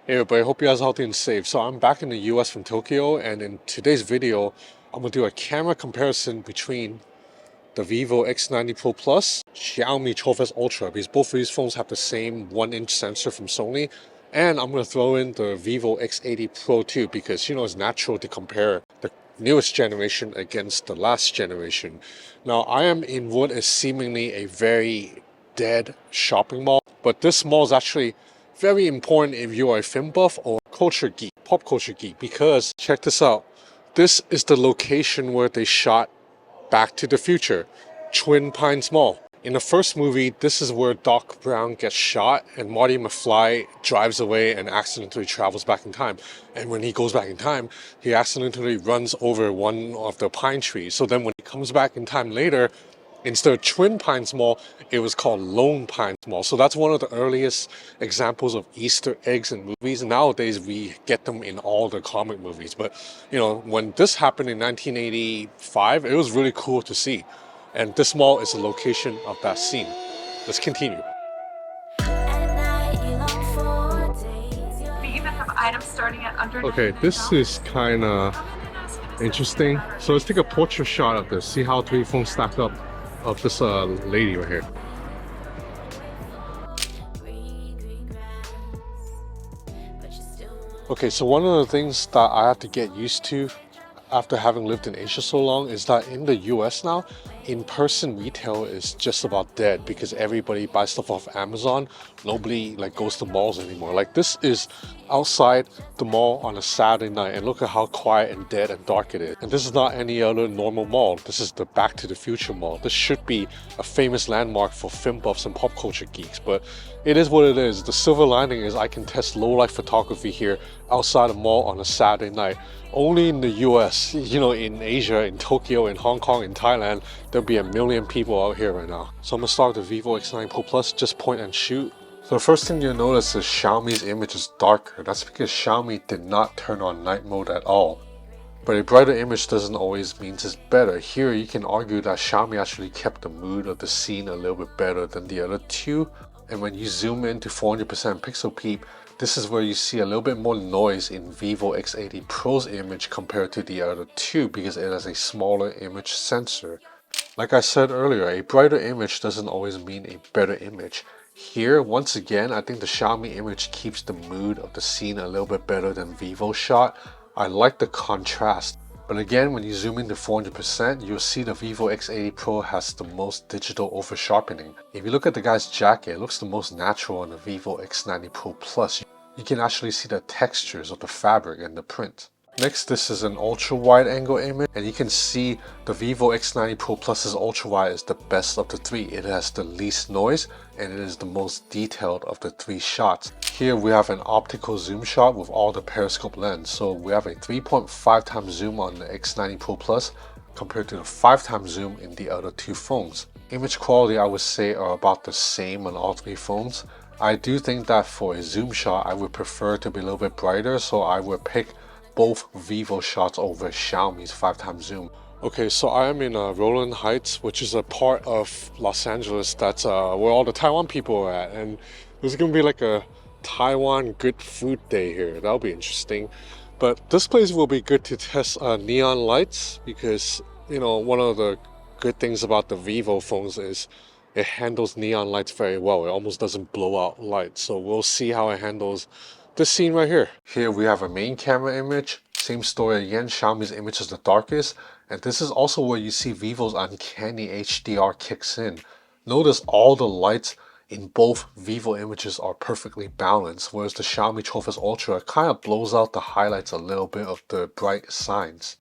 Hey everybody, hope you guys are healthy and safe. So I'm back in the US from Tokyo, and in today's video, I'm gonna do a camera comparison between the Vivo X90 Pro Plus, Xiaomi 12S Ultra, because both of these phones have the same 1-inch sensor from Sony. And I'm gonna throw in the Vivo X80 Pro too, because it's natural to compare the newest generation against the last generation. Now I am in what is seemingly a very dead shopping mall, but this mall is actually very important if you are a film buff or culture geek, pop culture geek, because check this out. This is the location where they shot Back to the Future, Twin Pines Mall. In the first movie, this is where Doc Brown gets shot and Marty McFly drives away and accidentally travels back in time. And when he goes back in time, he accidentally runs over one of the pine trees. So then when he comes back in time later, instead of Twin Pines Mall, it was called Lone Pines Mall. So that's one of the earliest examples of Easter eggs in movies. Nowadays, we get them in all the comic movies. But, when this happened in 1985, it was really cool to see. And this mall is the location of that scene. Let's continue. We even have items starting at under Okay, this is kind of interesting. So let's take a portrait shot of this. See how three phones stack up of this lady right here. Okay, so one of the things that I have to get used to after having lived in Asia so long is that in the US now, in-person retail is just about dead because everybody buys stuff off Amazon. Nobody goes to malls anymore. Like, this is outside the mall on a Saturday night, and look at how quiet and dead and dark it is. And this is not any other normal mall. This is the Back to the Future mall. This should be a famous landmark for film buffs and pop culture geeks, but it is what it is. The silver lining is I can test low-light photography here outside a mall on a Saturday night. Only in the US, in Asia, in Tokyo, in Hong Kong, in Thailand, there'll be a million people out here right now. So I'm gonna start with the Vivo X90 Pro Plus, just point and shoot. So the first thing you'll notice is Xiaomi's image is darker. That's because Xiaomi did not turn on night mode at all. But a brighter image doesn't always mean it's better. Here you can argue that Xiaomi actually kept the mood of the scene a little bit better than the other two. And when you zoom into 400% pixel peep, this is where you see a little bit more noise in Vivo X80 Pro's image compared to the other two because it has a smaller image sensor. Like I said earlier, a brighter image doesn't always mean a better image. Here, once again, I think the Xiaomi image keeps the mood of the scene a little bit better than Vivo's shot. I like the contrast. But again, when you zoom into 400%, you'll see the Vivo X80 Pro has the most digital over sharpening. If you look at the guy's jacket, it looks the most natural on the Vivo X90 Pro Plus. You can actually see the textures of the fabric and the print. Next, this is an ultra wide angle image, and you can see the Vivo X90 Pro Plus's ultra wide is the best of the three. It has the least noise and it is the most detailed of the three shots. Here we have an optical zoom shot with all the periscope lens. So we have a 3.5 times zoom on the X90 Pro Plus compared to the 5 times zoom in the other two phones. Image quality, I would say, are about the same on all three phones. I do think that for a zoom shot, I would prefer to be a little bit brighter, so I would pick both Vivo shots over Xiaomi's 5 times zoom. Okay, so I am in Roland Heights, which is a part of Los Angeles that's where all the Taiwan people are at, and there's gonna be like a Taiwan good food day here. That'll be interesting. But this place will be good to test neon lights because one of the good things about the Vivo phones is it handles neon lights very well. It almost doesn't blow out light. So we'll see how it handles this scene right here. Here we have a main camera image. Same story again, Xiaomi's image is the darkest. And this is also where you see Vivo's uncanny HDR kicks in. Notice all the lights in both Vivo images are perfectly balanced, whereas the Xiaomi 12S Ultra kind of blows out the highlights a little bit of the bright signs.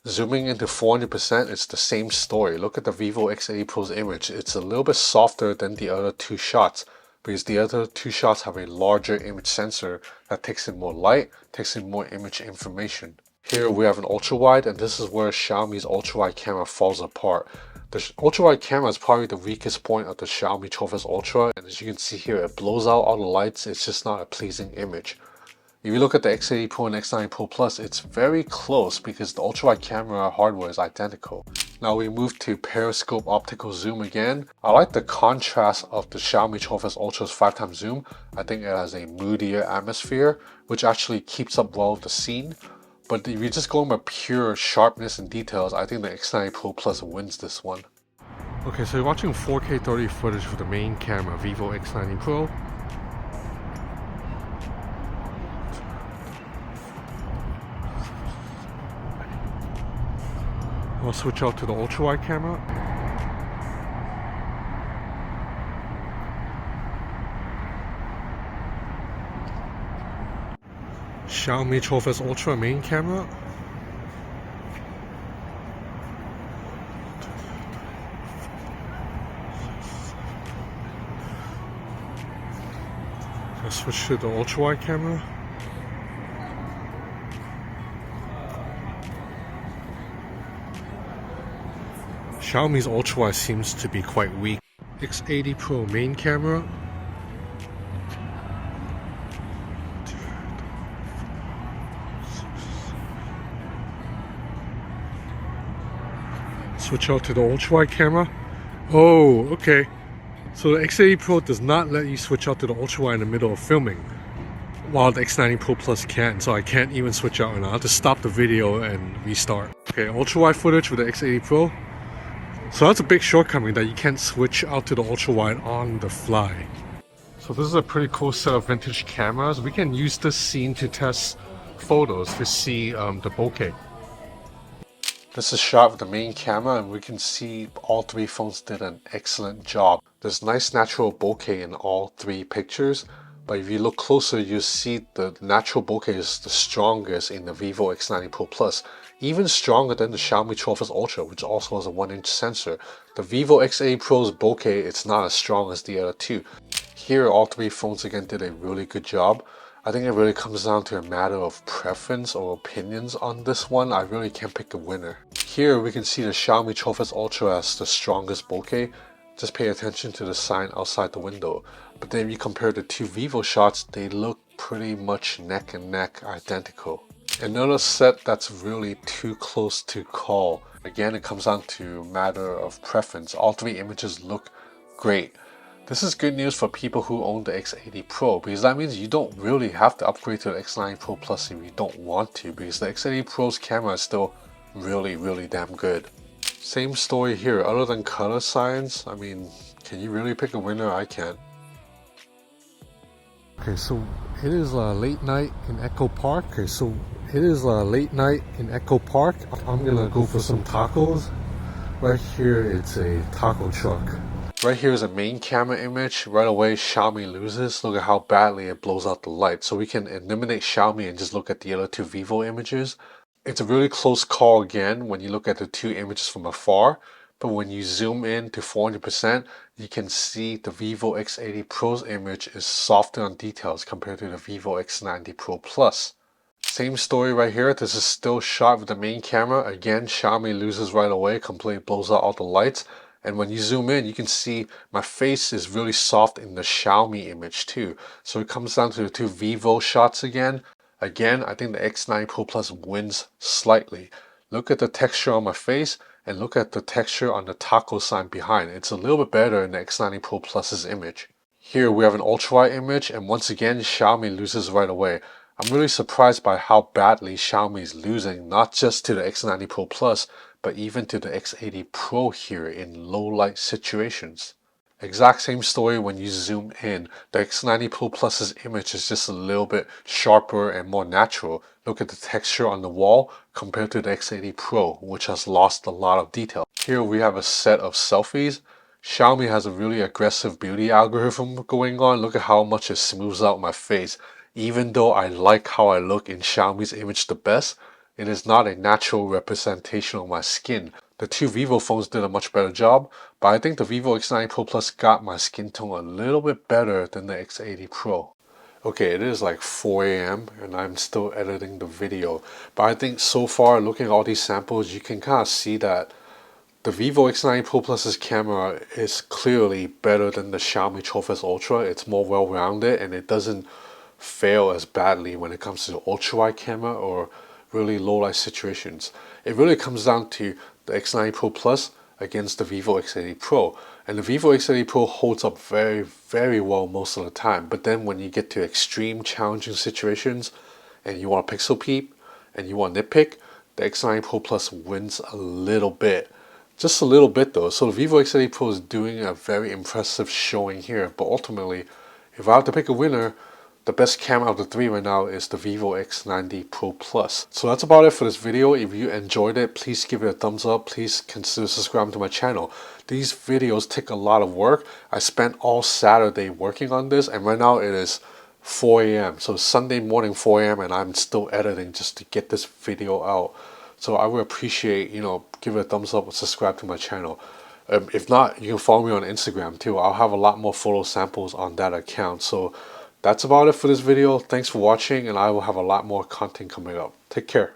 Zooming into 400%, it's the same story. Look at the Vivo X80 Pro's image. It's a little bit softer than the other two shots because the other two shots have a larger image sensor that takes in more light, takes in more image information. Here we have an ultra wide, and this is where Xiaomi's ultra wide camera falls apart. The ultra wide camera is probably the weakest point of the Xiaomi 12S Ultra, and as you can see here, it blows out all the lights. It's just not a pleasing image. If you look at the X80 Pro and X90 Pro Plus, it's very close because the ultra-wide camera hardware is identical. Now we move to periscope optical zoom again. I like the contrast of the Xiaomi 12S Ultra's 5x zoom. I think it has a moodier atmosphere, which actually keeps up well with the scene. But if you're just going by pure sharpness and details, I think the X90 Pro Plus wins this one. Okay, so you're watching 4K 30 footage for the main camera, Vivo X90 Pro. I'll switch out to the ultra-wide camera. Xiaomi 12S Ultra main camera. I'll switch to the ultra-wide camera. Xiaomi's ultra-wide seems to be quite weak. X80 Pro main camera. Switch out to the ultra-wide camera. Oh, okay. So the X80 Pro does not let you switch out to the ultra-wide in the middle of filming, while the X90 Pro Plus can, so I can't even switch out right now. I'll have to stop the video and restart. Okay, ultra-wide footage with the X80 Pro. So that's a big shortcoming, that you can't switch out to the ultra-wide on the fly. So this is a pretty cool set of vintage cameras. We can use this scene to test photos to see the bokeh. This is shot with the main camera, and we can see all three phones did an excellent job. There's nice natural bokeh in all three pictures, but if you look closer, you see the natural bokeh is the strongest in the Vivo X90 Pro Plus, even stronger than the Xiaomi 12S Ultra, which also has a 1-inch sensor. The Vivo X80 Pro's bokeh, it's not as strong as the other two. Here, all three phones again did a really good job. I think it really comes down to a matter of preference or opinions on this one. I really can't pick a winner. Here we can see the Xiaomi 12S Ultra as the strongest bokeh. Just pay attention to the sign outside the window. But then if you compare the two Vivo shots, they look pretty much neck and neck identical. Another set that's really too close to call. Again, it comes down to a matter of preference. All three images look great. This is good news for people who own the X80 Pro, because that means you don't really have to upgrade to the X90 Pro Plus if you don't want to, because the X80 Pro's camera is still really damn good. Same story here, other than color science. I mean, can you really pick a winner? I can't. Okay, so it is late night in Echo Park. I'm gonna go for some tacos. Right here, it's a taco truck. Right here is a main camera image. Right away, Xiaomi loses. Look at how badly it blows out the light. So we can eliminate Xiaomi and just look at the other two Vivo images. It's a really close call again when you look at the two images from afar. But when you zoom in to 400%, you can see the Vivo X80 Pro's image is softer on details compared to the Vivo X90 Pro Plus. Same story right here. This is still shot with the main camera. Again, Xiaomi loses right away, completely blows out all the lights. And when you zoom in, you can see my face is really soft in the Xiaomi image too. So it comes down to the two Vivo shots again. Again, I think the X90 Pro Plus wins slightly. Look at the texture on my face and look at the texture on the taco sign behind. It's a little bit better in the X90 Pro Plus's image. Here we have an ultra-wide image, and once again, Xiaomi loses right away. I'm really surprised by how badly Xiaomi is losing, not just to the X90 Pro Plus, but even to the X80 Pro here in low light situations. Exact same story when you zoom in. The X90 Pro Plus's image is just a little bit sharper and more natural. Look at the texture on the wall compared to the X80 Pro, which has lost a lot of detail. Here we have a set of selfies. Xiaomi has a really aggressive beauty algorithm going on. Look at how much it smooths out my face. Even though I like how I look in Xiaomi's image the best, it is not a natural representation of my skin. The two Vivo phones did a much better job, but I think the Vivo X90 Pro Plus got my skin tone a little bit better than the X80 Pro. Okay, it is like 4 AM and I'm still editing the video, but I think so far, looking at all these samples, you can kind of see that the Vivo X90 Pro Plus's camera is clearly better than the Xiaomi 12S Ultra. It's more well-rounded and it doesn't fail as badly when it comes to the ultra wide camera or really low light situations. It really comes down to the X90 Pro Plus against the Vivo X80 Pro. And the Vivo X80 Pro holds up very, very well most of the time. But then when you get to extreme challenging situations and you want to pixel peep and you want to nitpick, the X90 Pro Plus wins a little bit. Just a little bit though. So the Vivo X80 Pro is doing a very impressive showing here. But ultimately, if I have to pick a winner, the best camera of the three right now is the Vivo X90 Pro Plus. So that's about it for this video. If you enjoyed it, please give it a thumbs up. Please consider subscribing to my channel. These videos take a lot of work. I spent all Saturday working on this, and right now it is 4 a.m. So Sunday morning 4 a.m. and I'm still editing just to get this video out. So I would appreciate, give it a thumbs up and subscribe to my channel. If not, you can follow me on Instagram too. I'll have a lot more photo samples on that account. So that's about it for this video. Thanks for watching, and I will have a lot more content coming up. Take care.